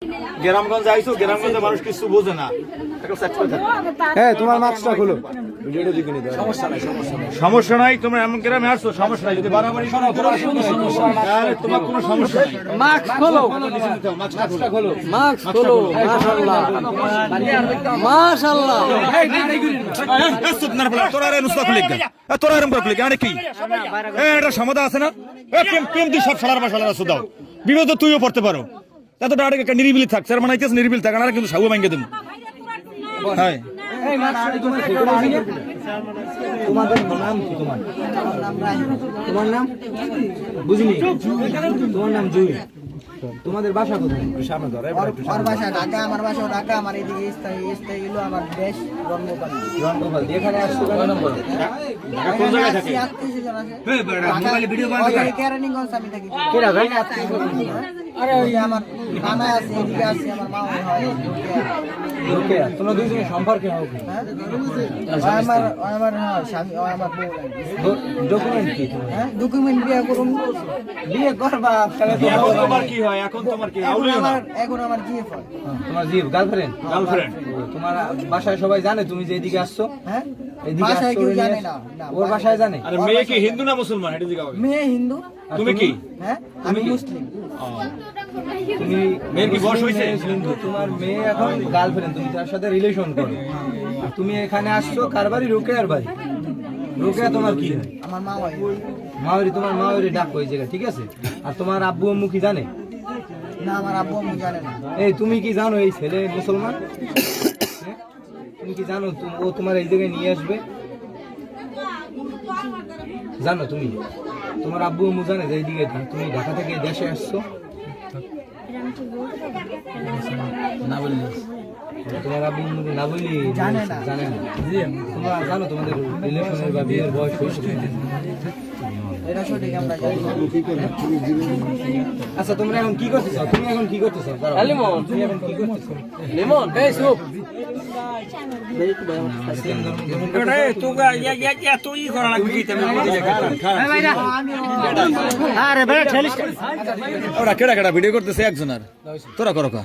গ্রামগঞ্জ আইছো, গ্রামগঞ্জে মানুষ কিছু বোঝে না। হ্যাঁ, তোমার মাস্কটা খুলো। সমস্যা নাই, তোমরা এমন গ্রামে আসছো, সমস্যা নাই। যদি বাড়াবাড়ি করো তাহলে তোমার কোনো সমস্যা নাই। মাস্ক খোলো, মাস্কটা খোলো, মাস্ক খোলো। মাশাআল্লাহ, মাশাআল্লাহ। তোরা রে নুসরা খুলে গা, তোরা এরকম করে খুলে গা, আরে কি এটা সমাধা আছে না? প্রেম প্রেম দি সব সালার মাসালার আছে দাও, বিপদ তুইও পড়তে পারো। এত ডাড়ে একটা নিরিবিলি থাক, স্যার মানাইতেছ নিরিবিলি থাক, আর কিন্তু সাবু ভাঙ্গে দেব। হ্যাঁ, তোমাদের নাম কি? তোমার নাম বুঝিনি। তোমার নাম জুই। তোমাদের বাসা কোথায়? সামনে ধরে। আমার বাসা ঢাকা, আমার বাসা ঢাকা, আমার এদিকে স্থায়ী হলো আমার দেশ রঙ্গপাল। রঙ্গপাল। এখানে আসছো কয় নম্বর? কোন জায়গায় থাকে? আত্মীয়স্বজন আছে। মোবাইলে ভিডিও বানাই কেরানীগঞ্জ আমি থাকি। কেরা ভাই? আরে ওই আমার নানা আছে, এদিকে আছে আমার মা হয়। ওকে, তোমরা দুইজনের সম্পর্কে হও কি? আমার স্বামী আমার বউ। ডকুমেন্ট কি তোমার? হ্যাঁ, ডকুমেন্ট বিয়ে করুন, বিয়ে করবা তাহলে তো এখন তোমার কি হয়? এখন তোমার কি আউলিও না? এখন আমার জিএফ হয়। তোমার জিপ গার্লফ্রেন্ড? গার্লফ্রেন্ড। তোমার বাসায় সবাই জানে তুমি যে এদিকে আসছো? হ্যাঁ, এদিকে বাসায় আসছো কেউ ওরে জানে নিয়ে না। আসছো? ওর বাসায় জানে? আরে মেয়ে কি হিন্দু না মুসলমান এটা জিজ্ঞাসা করো। মেয়ে হিন্দু। আর তুমি কি? হ্যাঁ, আমি মুসলিম। তুমি মেয়ের কি বয়স হয়েছে? হিন্দু, তোমার মেয়ে এখন গার্লফ্রেন্ড, তুমি তার সাথে রিলেশন করো। আর তুমি এখানে আসছো কার বাড়ি? রোকেয়ার বাড়ি। রোকেয়া তোমার কি হয়? আমার মা হয়। মাওরি, তোমার মাওরি ডাক ওই জায়গা, ঠিক আছে? আর তোমার আব্বু আম্মু কি জানে? না, আমার আব্বু আম্মু জানে না। এই তুমি কি জানো এই ছেলে মুসলমান? হ্যাঁ? তুমি কি জানো ও তোমার এই জায়গায় নিয়ে আসবে? জানো তুমি? তোমার আব্বু আম্মু জানে যে এইদিকে তুমি ঢাকা থেকে দেশে আসছো? না বললি? তোমার আব্বু আম্মু না বললি? জানে না। জানে না। তোমরা জানো তোমাদের রিলেশনের বা বিয়ের বয়স হয়েছে? এটা সঠিক আমরা জানি না। আচ্ছা, তোমরা এখন কি করতেছো? তুমি এখন কি করতেছো? লিমন, তুমি এখন কি করতেছো? লিমন, এই সুপ। আরে ভাই ঠেলিস ওরা কেডা কেডা ভিডিও করতেছে একজনের, তোরা করো কা?